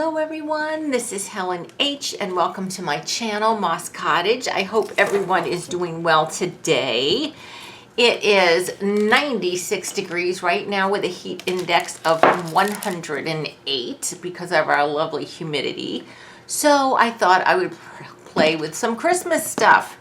Hello everyone, this is Helen H. and welcome to my channel, Moss Cottage. I hope everyone is doing well today. It is 96 degrees right now with a heat index of 108 because of our lovely humidity. So I thought I would play with some Christmas stuff.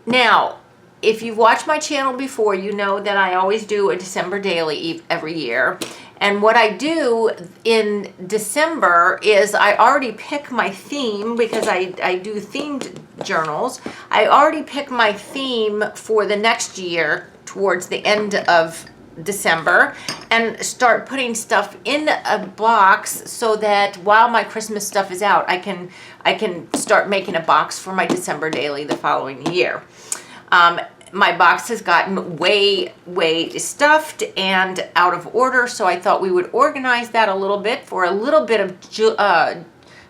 Now, if you've watched my channel before, you know that I always do a December daily every year. And what I do in December is I already pick my theme because I do themed journals. I already pick my theme for the next year towards the end of December and start putting stuff in a box so that while my Christmas stuff is out, I can start making a box for my December daily the following year. My box has gotten way stuffed and out of order, so I thought we would organize that a little bit for a little bit of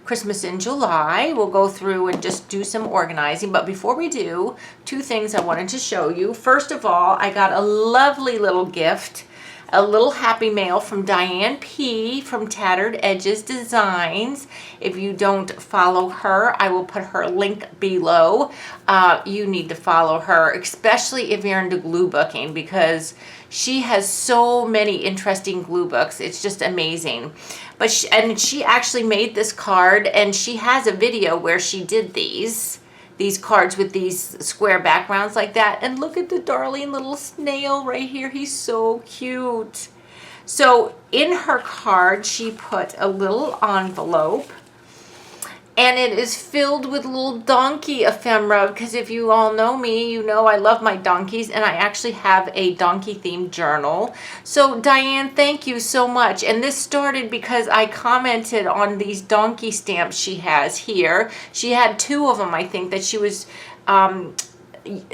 Christmas in July. We'll go through and just do some organizing, but before we do, two things I wanted to show you. First of all, I got a lovely little gift, a little happy mail from Diane P. from Tattered Edges Designs. If you don't follow her, I will put her link below. You need to follow her, especially if you're into glue booking, because she has so many interesting glue books. It's just amazing. But she actually made this card, and she has a video where she did these cards with these square backgrounds like that. And look at the darling little snail right here. He's so cute. So in her card, she put a little envelope, and it is filled with little donkey ephemera, because if you all know me, you know I love my donkeys, and I actually have a donkey themed journal. So Diane, thank you so much. And this started because I commented on these donkey stamps she has here. She had two of them, I think, that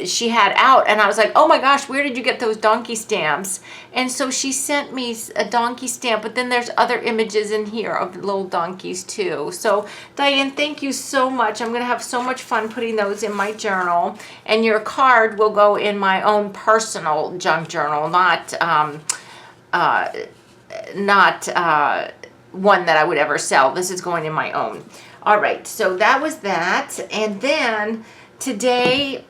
she had out, and I was like, oh my gosh, where did you get those donkey stamps? And so she sent me a donkey stamp, but then there's other images in here of little donkeys too. So Diane, thank you so much. I'm gonna have so much fun putting those in my journal, and your card will go in my own personal junk journal, not one that I would ever sell. This is going in my own. All right, so that was that. And then today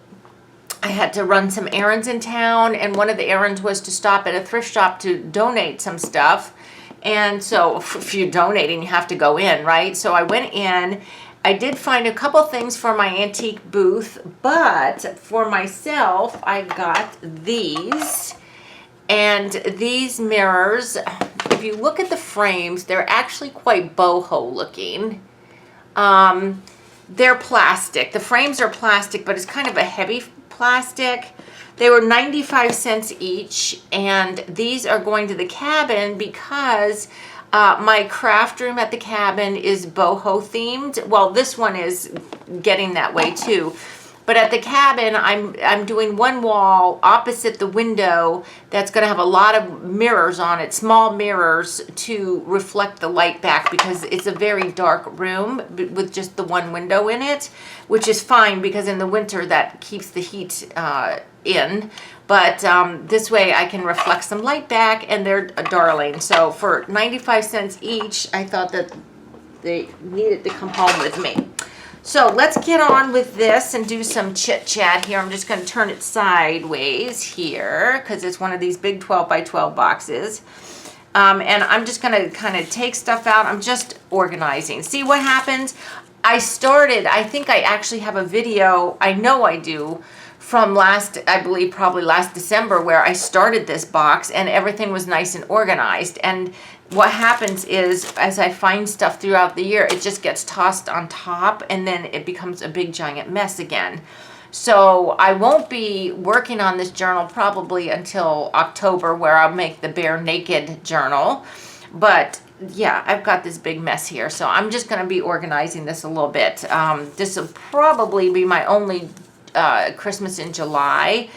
I had to run some errands in town, and one of the errands was to stop at a thrift shop to donate some stuff. And so if you're donating, you have to go in, right? So I went in. I did find a couple things for my antique booth, but for myself, I got these. And these mirrors, if you look at the frames, they're actually quite boho looking. They're plastic. The frames are plastic, but it's kind of a heavy plastic. They were 95 cents each, and these are going to the cabin because my craft room at the cabin is boho themed. Well, this one is getting that way too. But at the cabin, I'm doing one wall opposite the window that's going to have a lot of mirrors on it, small mirrors to reflect the light back, because it's a very dark room with just the one window in it, which is fine because in the winter that keeps the heat in. But this way I can reflect some light back, and they're darling. So for 95 cents each, I thought that they needed to come home with me. So let's get on with this and do some chit chat here. I'm just going to turn it sideways here because it's one of these big 12 by 12 boxes. And I'm just going to kind of take stuff out. I'm just organizing. See what happens? I think I actually have a video, I know I do, from I believe probably last December, where I started this box and everything was nice and organized. And what happens is, as I find stuff throughout the year, it just gets tossed on top, and then it becomes a big giant mess again. So I won't be working on this journal probably until October, where I'll make the bare naked journal. But yeah, I've got this big mess here, so I'm just going to be organizing this a little bit. This will probably be my only Christmas in July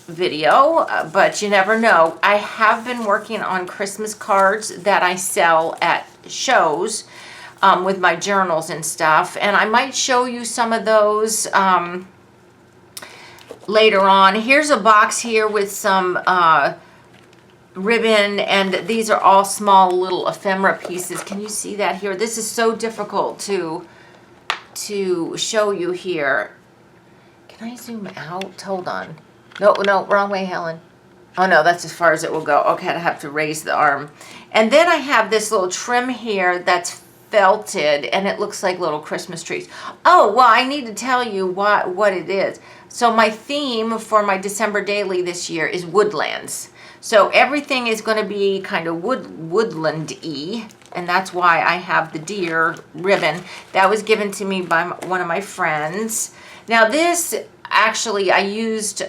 video, but you never know. I have been working on Christmas cards that I sell at shows with my journals and stuff, and I might show you some of those later on. Here's a box here with some ribbon, and these are all small little ephemera pieces. Can you see that here? This is so difficult to show you here. Can I zoom out? Hold on. No, wrong way, Helen. Oh no, that's as far as it will go. Okay, I have to raise the arm. And then I have this little trim here that's felted, and it looks like little Christmas trees. Oh, well, I need to tell you what it is. So my theme for my December daily this year is woodlands. So everything is going to be kind of woodland-y, and that's why I have the deer ribbon. That was given to me by one of my friends. Now this, actually, I used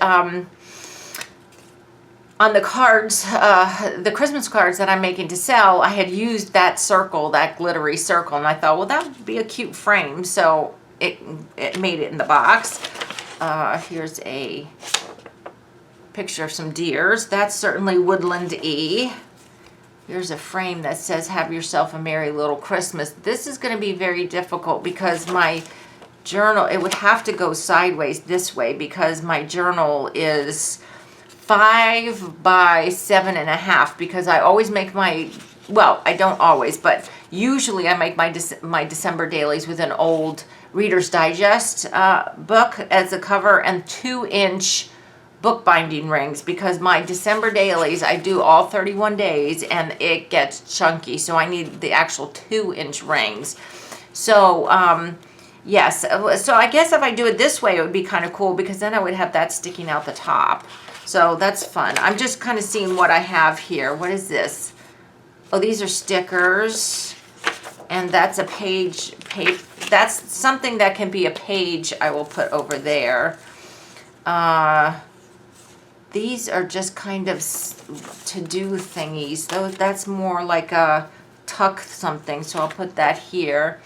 on the cards, the Christmas cards that I'm making to sell, I had used that circle, that glittery circle, and I thought, well, that would be a cute frame, so it made it in the box. Here's a picture of some deers. That's certainly woodland-y. Here's a frame that says, have yourself a merry little Christmas. This is going to be very difficult because my journal, it would have to go sideways this way because my journal is 5 by 7.5, because I always make my, well, I don't always, but usually I make my December dailies with an old Reader's Digest book as a cover and 2-inch bookbinding rings, because my December dailies, I do all 31 days and it gets chunky, so I need the actual 2-inch rings. So yes, so I guess if I do it this way, it would be kind of cool, because then I would have that sticking out the top. So that's fun. I'm just kind of seeing what I have here. What is this? Oh, these are stickers. And that's a page. That's something that can be a page I will put over there. These are just kind of to-do thingies. That's more like a tuck something. So I'll put that here.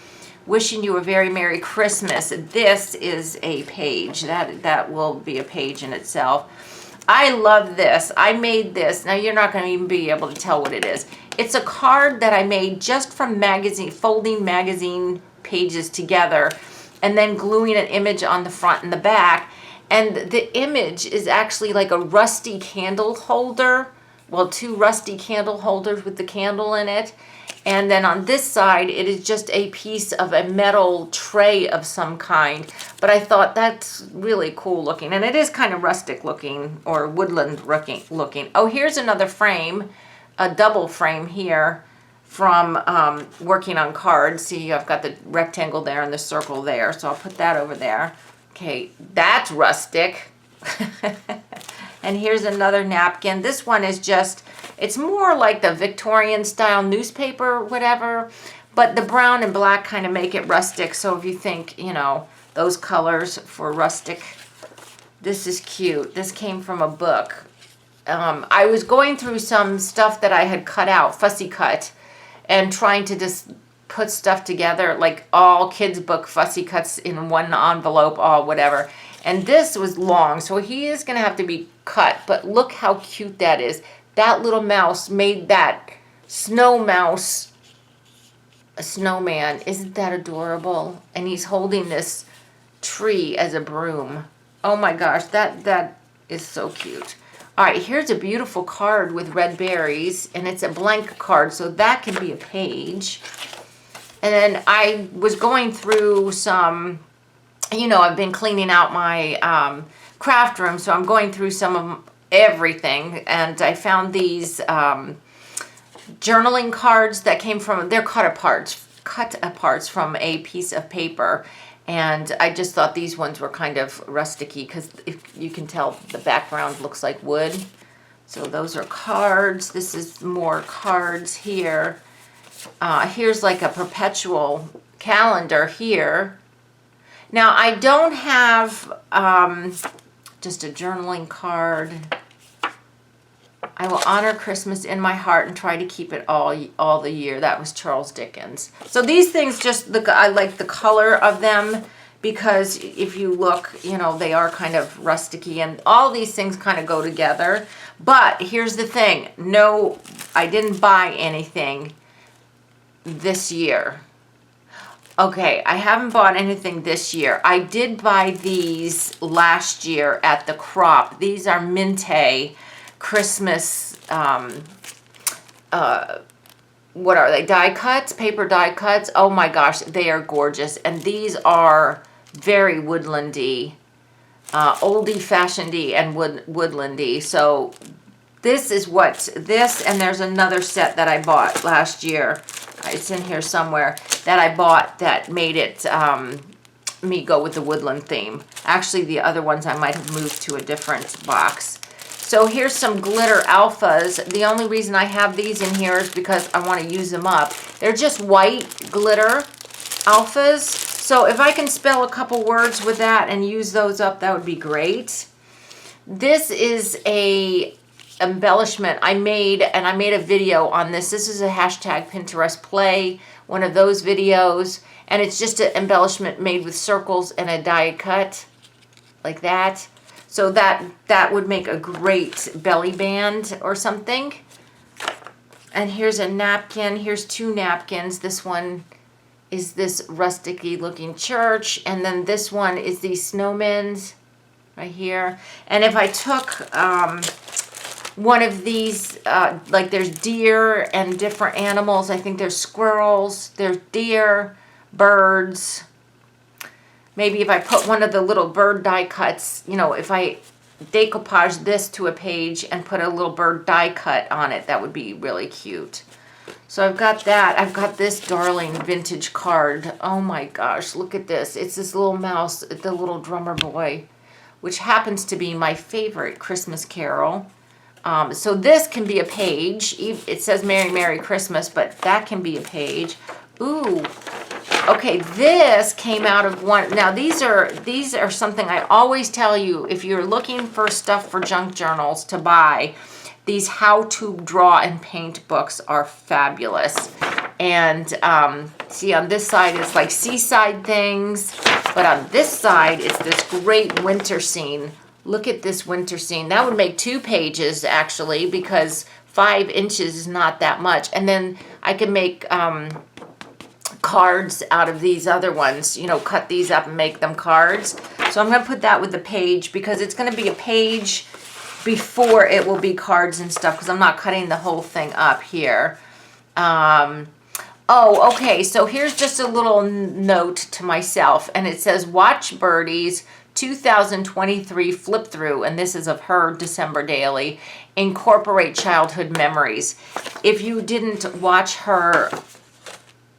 Wishing you a very Merry Christmas. This is a page. That will be a page in itself. I love this. I made this. Now you're not going to even be able to tell what it is. It's a card that I made just from magazine, folding magazine pages together and then gluing an image on the front and the back. And the image is actually like a rusty candle holder. Well, 2 rusty candle holders with the candle in it. And then on this side, it is just a piece of a metal tray of some kind. But I thought that's really cool looking. And it is kind of rustic looking, or woodland looking. Oh, here's another frame, a double frame here from working on cards. See, I've got the rectangle there and the circle there. So I'll put that over there. Okay, that's rustic. And here's another napkin. This one is just, it's more like the Victorian style newspaper, whatever, but the brown and black kind of make it rustic. So if you think, you know, those colors for rustic, this is cute. This came from a book. I was going through some stuff that I had cut out, fussy cut, and trying to just put stuff together, like all kids' book fussy cuts in one envelope, all whatever. And this was long, so he is going to have to be cut. But look how cute that is. That little mouse made that snow mouse a snowman. Isn't that adorable? And he's holding this tree as a broom. Oh my gosh, that is so cute. All right, here's a beautiful card with red berries, and it's a blank card, so that can be a page. And then I was going through some, you know, I've been cleaning out my craft room, so I'm going through some of everything, and I found these journaling cards that came from, they're cut aparts from a piece of paper, and I just thought these ones were kind of rusticy, because if you can tell the background looks like wood. So those are cards. This is more cards here. Here's like a perpetual calendar here. Now I don't have just a journaling card. I will honor Christmas in my heart and try to keep it all the year. That was Charles Dickens. So these things, just I like the color of them, because if you look, you know, they are kind of rusticy, and all these things kind of go together. But here's the thing. No, I didn't buy anything this year. Okay, I haven't bought anything this year. I did buy these last year at the Crop. These are Minte. Christmas, what are they, die cuts, paper die cuts. Oh my gosh, they are gorgeous. And these are very woodlandy, oldie fashionedy and woodlandy. So this is what this, and there's another set that I bought last year. It's in here somewhere that I bought that made it me go with the woodland theme. Actually, the other ones I might have moved to a different box. So here's some glitter alphas. The only reason I have these in here is because I want to use them up. They're just white glitter alphas. So if I can spell a couple words with that and use those up, that would be great. This is a embellishment I made, and I made a video on this. This is a hashtag Pinterest play, one of those videos. And it's just an embellishment made with circles and a die cut like that. So that would make a great belly band or something. And here's a napkin. Here's two napkins. This one is this rustic-y looking church. And then this one is these snowmen right here. And if I took one of these, like there's deer and different animals. I think there's squirrels, there's deer, birds. Maybe if I put one of the little bird die cuts, you know, if I decoupage this to a page and put a little bird die cut on it, that would be really cute. So I've got that. I've got this darling vintage card. Oh my gosh, look at this. It's this little mouse, the little drummer boy, which happens to be my favorite Christmas carol. So this can be a page. It says Merry Merry Christmas, but that can be a page. Ooh. Okay, this came out of one. Now these are something I always tell you if you're looking for stuff for junk journals to buy. These how to draw and paint books are fabulous. And see, on this side it's like seaside things, but on this side it's this great winter scene. Look at this winter scene. That would make 2 pages actually, because 5 inches is not that much. And then I can make cards out of these other ones, you know, cut these up and make them cards. So I'm going to put that with the page, because it's going to be a page before it will be cards and stuff, because I'm not cutting the whole thing up here. Oh, okay, so here's just a little note to myself, and it says, watch Birdie's 2023 flip through, and this is of her December daily, incorporate childhood memories. If you didn't watch her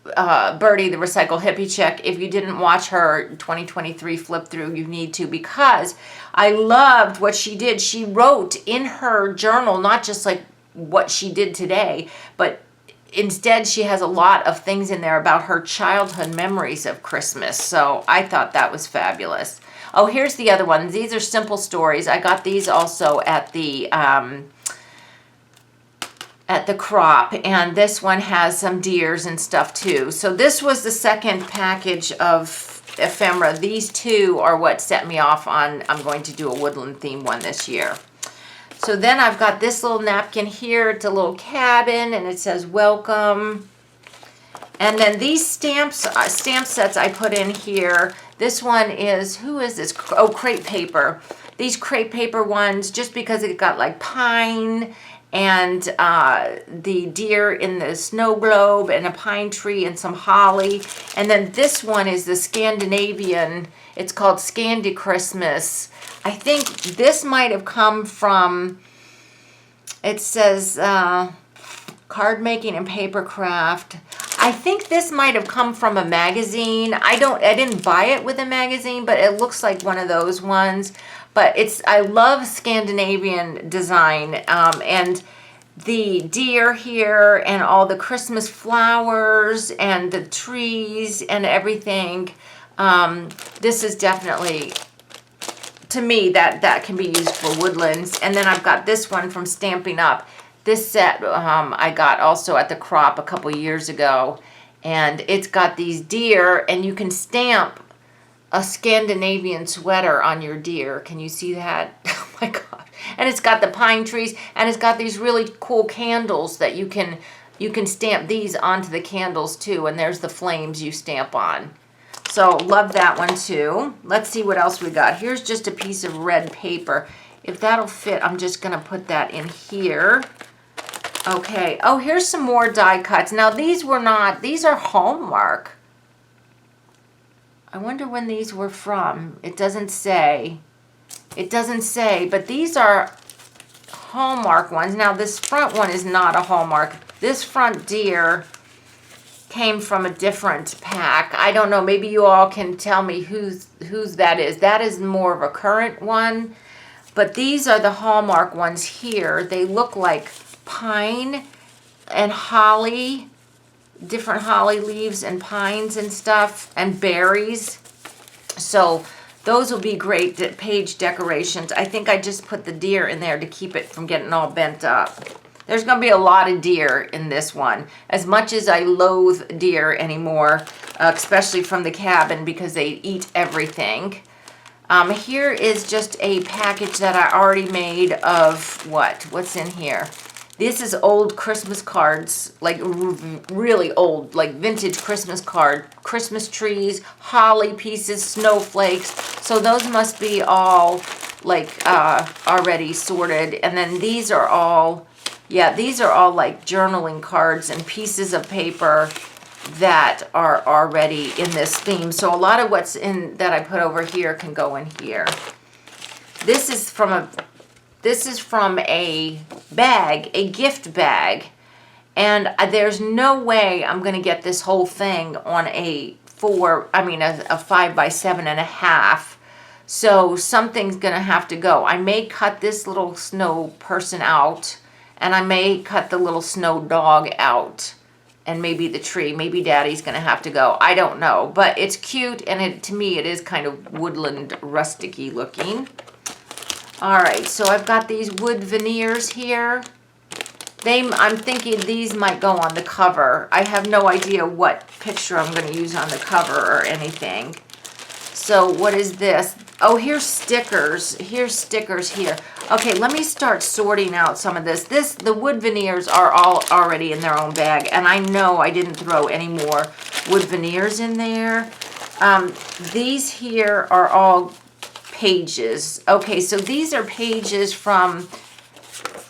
Birdie, the Recycle Hippie Chick, if you didn't watch her 2023 flip through, you need to, because I loved what she did. She wrote in her journal, not just like what she did today, but instead she has a lot of things in there about her childhood memories of Christmas. So I thought that was fabulous. Oh, here's the other one. These are simple stories. I got these also at the crop, and this one has some deers and stuff too. So this was the second package of ephemera. These two are what set me off on I'm going to do a woodland theme one this year. So then I've got this little napkin here. It's a little cabin, and it says welcome. And then these stamp sets I put in here. This one is, who is this? Oh, crepe paper. These crepe paper ones, just because it got like pine and the deer in the snow globe and a pine tree and some holly. And then this one is the Scandinavian. It's called Scandi Christmas. I think this might have come from, it says card making and paper craft. I think this might have come from a magazine. I didn't buy it with a magazine, but it looks like one of those ones. But I love Scandinavian design, and the deer here and all the Christmas flowers and the trees and everything. This is definitely, to me, that can be used for woodlands. And then I've got this one from Stampin' Up. This set I got also at the crop a couple years ago, and it's got these deer, and you can stamp a Scandinavian sweater on your deer. Can you see that? Oh my God. And it's got the pine trees, and it's got these really cool candles that you can stamp these onto the candles too, and there's the flames you stamp on. So love that one too. Let's see what else we got. Here's just a piece of red paper. if that'll fit, I'm just gonna put that in here. Okay, oh, here's some more die cuts. Now these are Hallmark. I wonder when these were from. It doesn't say. It doesn't say, but these are Hallmark ones. Now this front one is not a Hallmark. This front deer came from a different pack. I don't know, maybe you all can tell me whose that is. That is more of a current one, but these are the Hallmark ones here. They look like pine and holly, different holly leaves and pines and stuff, and berries. So those will be great page decorations. I think I just put the deer in there to keep it from getting all bent up. There's going to be a lot of deer in this one. As much as I loathe deer anymore, especially from the cabin because they eat everything. Here is just a package that I already made of what's in here. This is old Christmas cards, like really old, like vintage Christmas card, Christmas trees, holly pieces, snowflakes. So those must be all like already sorted. And then these are all, yeah, these are all like journaling cards and pieces of paper that are already in this theme. So a lot of what's in that I put over here can go in here. This is from a bag, a gift bag, and there's no way I'm gonna get this whole thing on a 5 by 7.5. So something's gonna have to go. I may cut this little snow person out, and I may cut the little snow dog out, and maybe the tree. Maybe Daddy's gonna have to go. I don't know, but it's cute, and to me it is kind of woodland rustic-y looking. All right, so I've got these wood veneers here. I'm thinking these might go on the cover. I have no idea what picture I'm going to use on the cover or anything. So what is this? Oh, here's stickers. Here's stickers here. Okay, let me start sorting out some of this. The wood veneers are all already in their own bag, and I know I didn't throw any more wood veneers in there. These here are all pages. Okay, so these are pages from,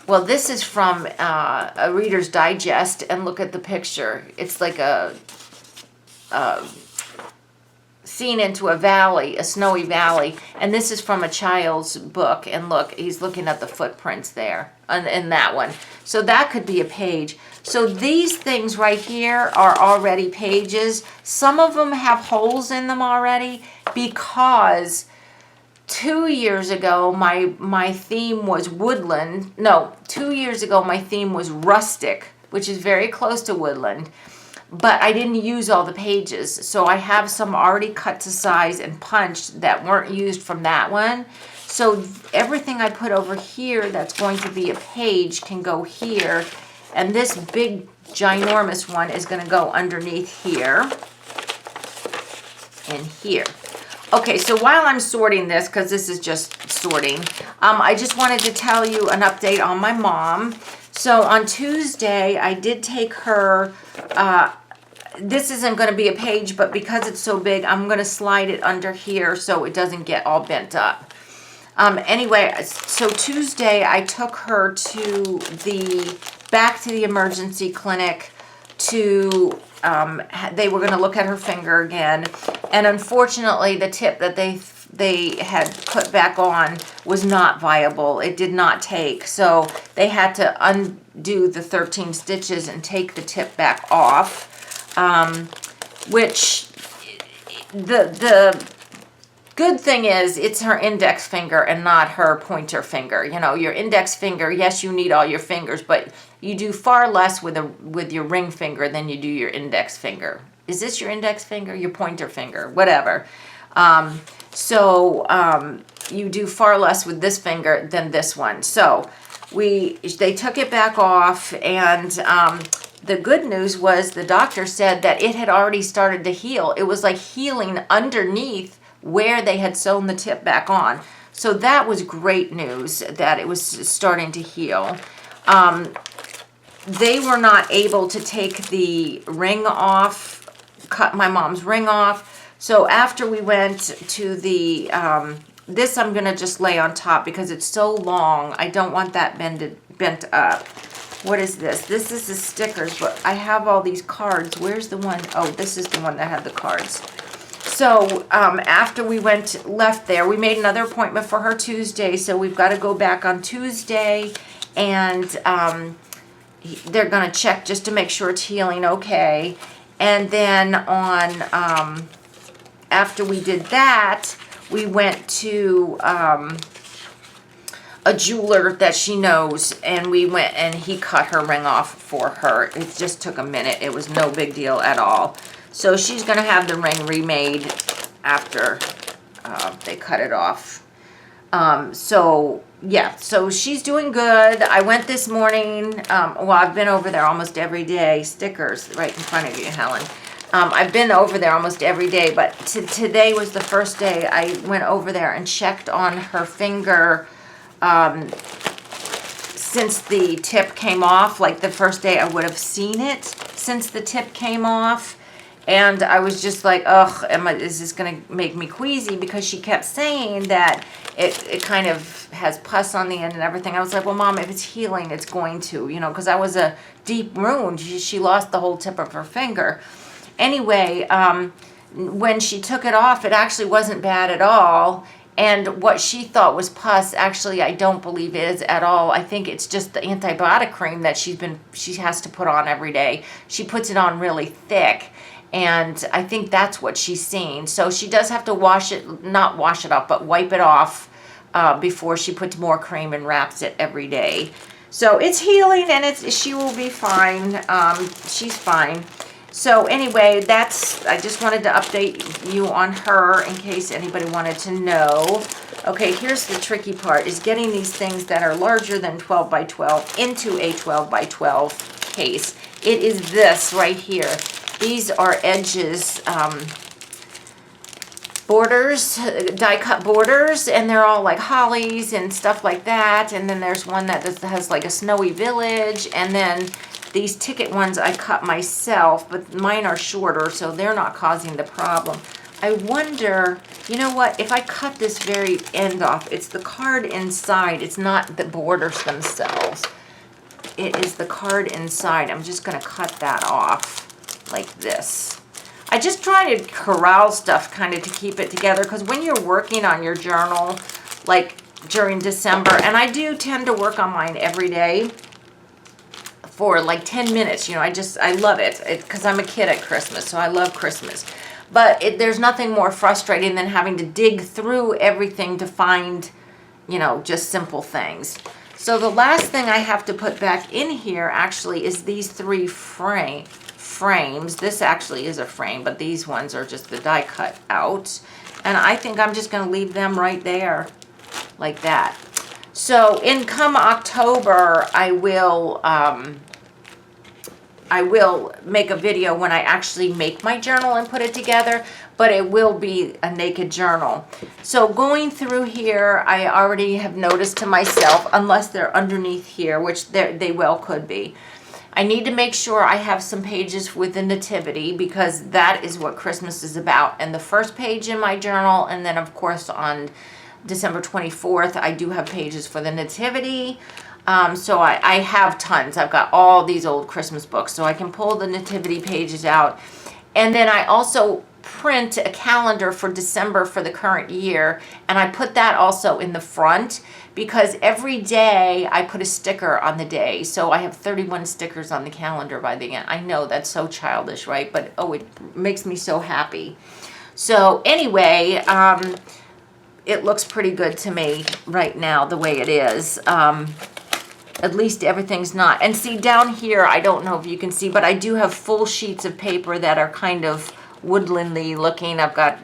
well, this is from a Reader's Digest, and look at the picture. It's like a scene into a valley, a snowy valley, and this is from a child's book, and look, he's looking at the footprints there in that one. So that could be a page. So these things right here are already pages. Some of them have holes in them already because 2 years ago, my theme was woodland. No, 2 years ago, my theme was rustic, which is very close to woodland. But I didn't use all the pages. So I have some already cut to size and punched that weren't used from that one. So everything I put over here that's going to be a page can go here. And this big, ginormous one is going to go underneath here and here. Okay, so while I'm sorting this, because this is just sorting, I just wanted to tell you an update on my mom. So on Tuesday, I did take her, this isn't going to be a page, but because it's so big, I'm going to slide it under here so it doesn't get all bent up. Anyway, so Tuesday, I took her back to the emergency clinic to, they were going to look at her finger again, and unfortunately the tip that they had put back on was not viable. It did not take, so they had to undo the 13 stitches and take the tip back off, which the good thing is it's her index finger and not her pointer finger. You know, your index finger, yes, you need all your fingers, but you do far less with your ring finger than you do your index finger. Is this your index finger? Your pointer finger? Whatever. You do far less with this finger than this one. So they took it back off, and the good news was the doctor said that it had already started to heal. It was like healing underneath where they had sewn the tip back on. So that was great news that it was starting to heal. They were not able to take the ring off, cut my mom's ring off. So after we went to the this I'm gonna just lay on top because it's so long. I don't want that bent up. What is this? This is the stickers, but I have all these cards. Where's the one? Oh, this is the one that had the cards. So after we left there, we made another appointment for her Tuesday. So we've got to go back on Tuesday, and they're going to check just to make sure it's healing okay. And then on after we did that, we went to a jeweler that she knows, and we went and he cut her ring off for her. It just took a minute. It was no big deal at all. So she's going to have the ring remade after they cut it off. So yeah, so she's doing good. I went this morning. Well, I've been over there almost every day. Stickers right in front of you, Helen. I've been over there almost every day, but today was the first day I went over there and checked on her finger since the tip came off. Like the first day I would have seen it since the tip came off. And I was just like, ugh, is this going to make me queasy? Because she kept saying that it kind of has pus on the end and everything. I was like, well, Mom, if it's healing, it's going to, you know, because that was a deep wound. She lost the whole tip of her finger. Anyway, when she took it off, it actually wasn't bad at all. And what she thought was pus, actually, I don't believe is at all. I think it's just the antibiotic cream that she has to put on every day. She puts it on really thick. And I think that's what she's seeing. So she does have to not wash it off, but wipe it off before she puts more cream and wraps it every day. So it's healing, and she will be fine. She's fine. So anyway, I just wanted to update you on her in case anybody wanted to know. Okay, here's the tricky part, is getting these things that are larger than 12 by 12 into a 12 by 12 case. It is this right here. These are Edges borders, die cut borders, and they're all like hollies and stuff like that. And then there's one that has like a snowy village, and then these ticket ones I cut myself, but mine are shorter, so they're not causing the problem. I wonder, you know what, if I cut this very end off, it's the card inside, it's not the borders themselves. It is the card inside. I'm just going to cut that off like this. I just try to corral stuff kind of to keep it together, because when you're working on your journal, like during December, and I do tend to work on mine every day for like 10 minutes, you know, I love it because I'm a kid at Christmas, so I love Christmas. But there's nothing more frustrating than having to dig through everything to find, you know, just simple things. So the last thing I have to put back in here actually is these three frames. This actually is a frame, but these ones are just the die cut out. And I think I'm just going to leave them right there like that. So in come October, I will make a video when I actually make my journal and put it together, but it will be a naked journal. So going through here, I already have noticed to myself, unless they're underneath here, which they well could be, I need to make sure I have some pages with the nativity, because that is what Christmas is about. And the first page in my journal, and then of course on December 24th, I do have pages for the nativity. So I have tons. I've got all these old Christmas books, so I can pull the nativity pages out. And then I also print a calendar for December for the current year, and I put that also in the front, because every day I put a sticker on the day. So I have 31 stickers on the calendar by the end. I know that's so childish, right? But oh, it makes me so happy. So anyway, it looks pretty good to me right now the way it is. At least everything's not. And see down here, I don't know if you can see, but I do have full sheets of paper that are kind of woodlandy looking. I've got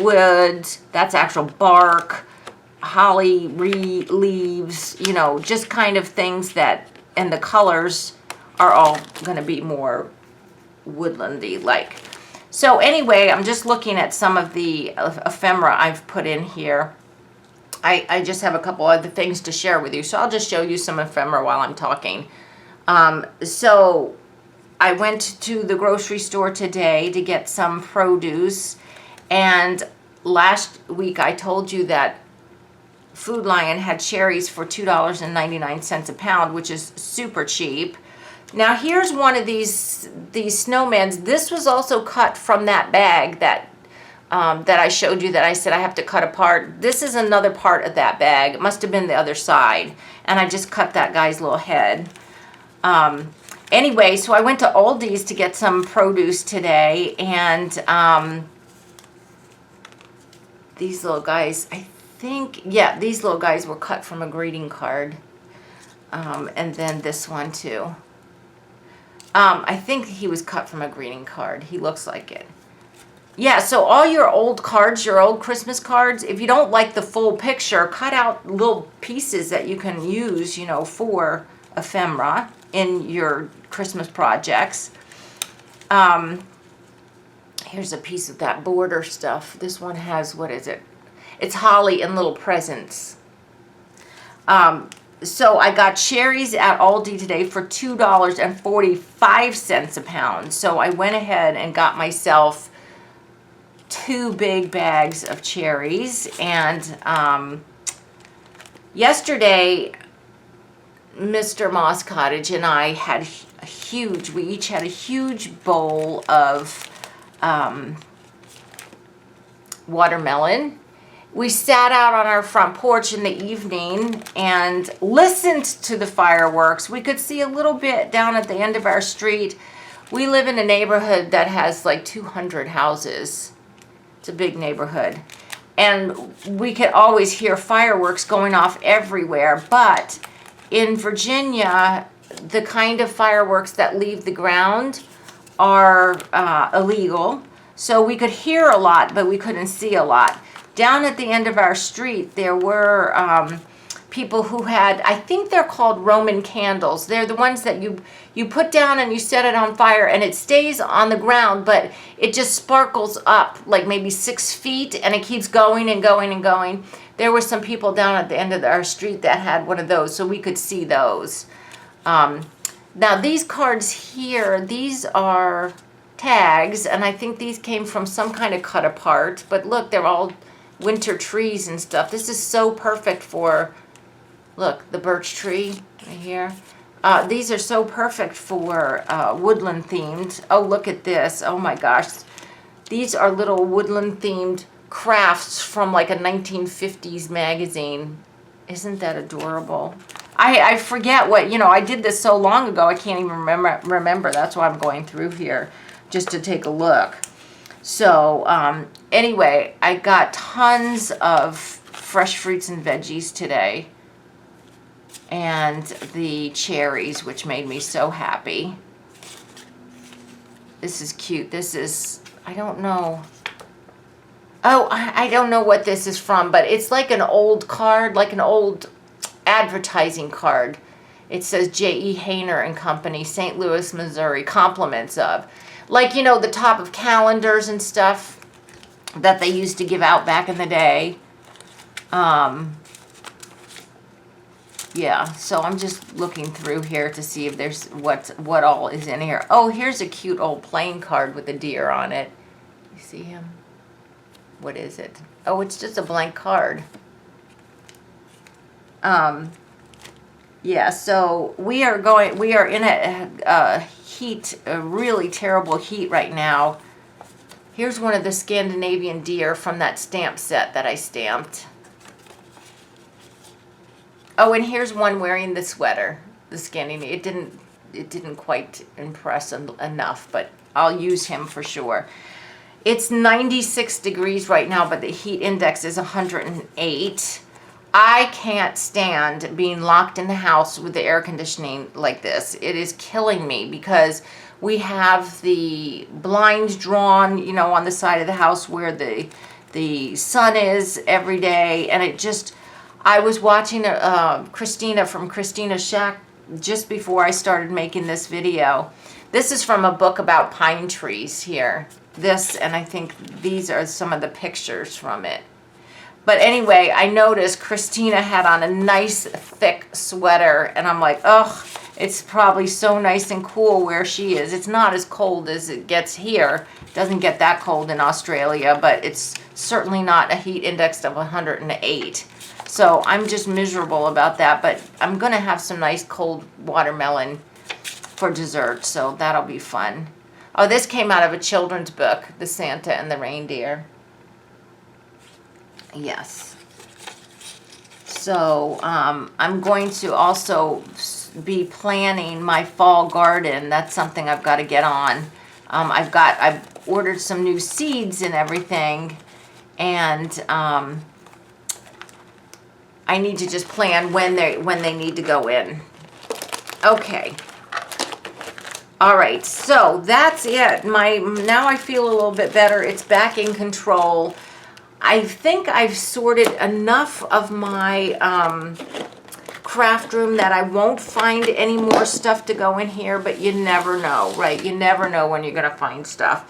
wood, that's actual bark, holly leaves, you know, just kind of things that, and the colors are all going to be more woodlandy like. So anyway, I'm just looking at some of the ephemera I've put in here. I just have a couple other things to share with you, so I'll just show you some ephemera while I'm talking. So I went to the grocery store today to get some produce, and last week I told you that Food Lion had cherries for $2.99 a pound, which is super cheap. Now here's one of these snowmans. This was also cut from that bag that I showed you that I said I have to cut apart. This is another part of that bag. It must have been the other side. And I just cut that guy's little head. Anyway, so I went to Aldi's to get some produce today. And these little guys, I think, yeah, these little guys were cut from a greeting card. And then this one too. I think he was cut from a greeting card. He looks like it. Yeah, so all your old cards, your old Christmas cards, if you don't like the full picture, cut out little pieces that you can use, you know, for ephemera in your Christmas projects. Here's a piece of that border stuff. This one has, what is it? It's holly and little presents. So I got cherries at Aldi today for $2.45 a pound. So I went ahead and got myself 2 big bags of cherries. And yesterday, Mr. Moss Cottage and I had we each had a huge bowl of watermelon. We sat out on our front porch in the evening and listened to the fireworks. We could see a little bit down at the end of our street. We live in a neighborhood that has like 200 houses. It's a big neighborhood. And we could always hear fireworks going off everywhere. But in Virginia, the kind of fireworks that leave the ground are illegal. So we could hear a lot, but we couldn't see a lot. Down at the end of our street, there were people who had, I think they're called Roman candles. They're the ones that you put down and you set it on fire and it stays on the ground, but it just sparkles up like maybe 6 feet and it keeps going and going and going. There were some people down at the end of our street that had one of those, so we could see those. Now these cards here, these are tags, and I think these came from some kind of cut apart, but look, they're all winter trees and stuff. This is so perfect for, look, the birch tree right here. These are so perfect for woodland themed. Oh, look at this. Oh my gosh. These are little woodland themed crafts from like a 1950s magazine. Isn't that adorable? I forget what, you know, I did this so long ago, I can't even remember. That's why I'm going through here just to take a look. So anyway, I got tons of fresh fruits and veggies today. And the cherries, which made me so happy. This is cute. This is, I don't know. Oh, I don't know what this is from, but it's like an old card, like an old advertising card. It says J.E. Hayner and Company, St. Louis, Missouri, compliments of. Like, you know, the top of calendars and stuff that they used to give out back in the day. Yeah, so I'm just looking through here to see if there's what all is in here. Oh, here's a cute old playing card with a deer on it. You see him? What is it? Oh, it's just a blank card. Yeah, so we are in a heat, a really terrible heat right now. Here's one of the Scandinavian deer from that stamp set that I stamped. Oh, and here's one wearing the sweater, the Scandinavian. It didn't quite impress enough, but I'll use him for sure. It's 96 degrees right now, but the heat index is 108. I can't stand being locked in the house with the air conditioning like this. It is killing me because we have the blinds drawn, you know, on the side of the house where the sun is every day, and it just, I was watching Christina from Christina's Shack just before I started making this video. This is from a book about pine trees here. This, and I think these are some of the pictures from it. But anyway, I noticed Christina had on a nice thick sweater, and I'm like, ugh, it's probably so nice and cool where she is. It's not as cold as it gets here. It doesn't get that cold in Australia, but it's certainly not a heat index of 108. So I'm just miserable about that, but I'm gonna have some nice cold watermelon for dessert, so that'll be fun. Oh, this came out of a children's book, The Santa and the Reindeer. Yes. So I'm going to also be planning my fall garden. That's something I've got to get on. I've ordered some new seeds and everything, and I need to just plan when they need to go in. Okay. All right, so that's it. Now I feel a little bit better. It's back in control. I think I've sorted enough of my craft room that I won't find any more stuff to go in here, but you never know, right? You never know when you're gonna find stuff.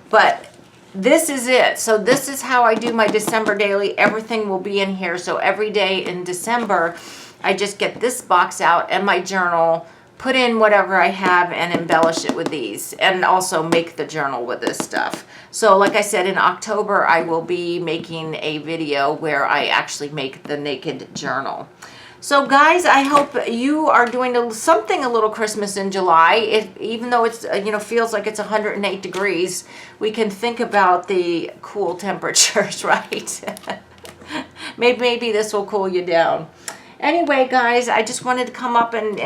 But this is it. So this is how I do my December daily. Everything will be in here. So every day in December, I just get this box out and my journal, put in whatever I have and embellish it with these, and also make the journal with this stuff. So like I said, in October, I will be making a video where I actually make the naked journal. So guys, I hope you are doing something a little Christmas in July. Even though it's, feels like it's 108 degrees, we can think about the cool temperatures, right? Maybe this will cool you down. Anyway, guys, I just wanted to come up and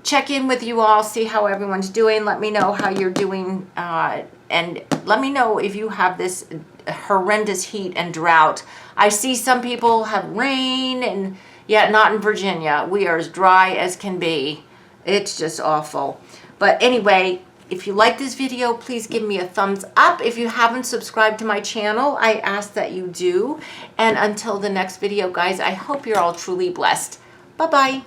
check in with you all, see how everyone's doing. Let me know how you're doing, and let me know if you have this horrendous heat and drought. I see some people have rain, and yet not in Virginia. We are as dry as can be. It's just awful. But anyway, if you like this video, please give me a thumbs up. If you haven't subscribed to my channel, I ask that you do. And until the next video, guys, I hope you're all truly blessed. Bye-bye.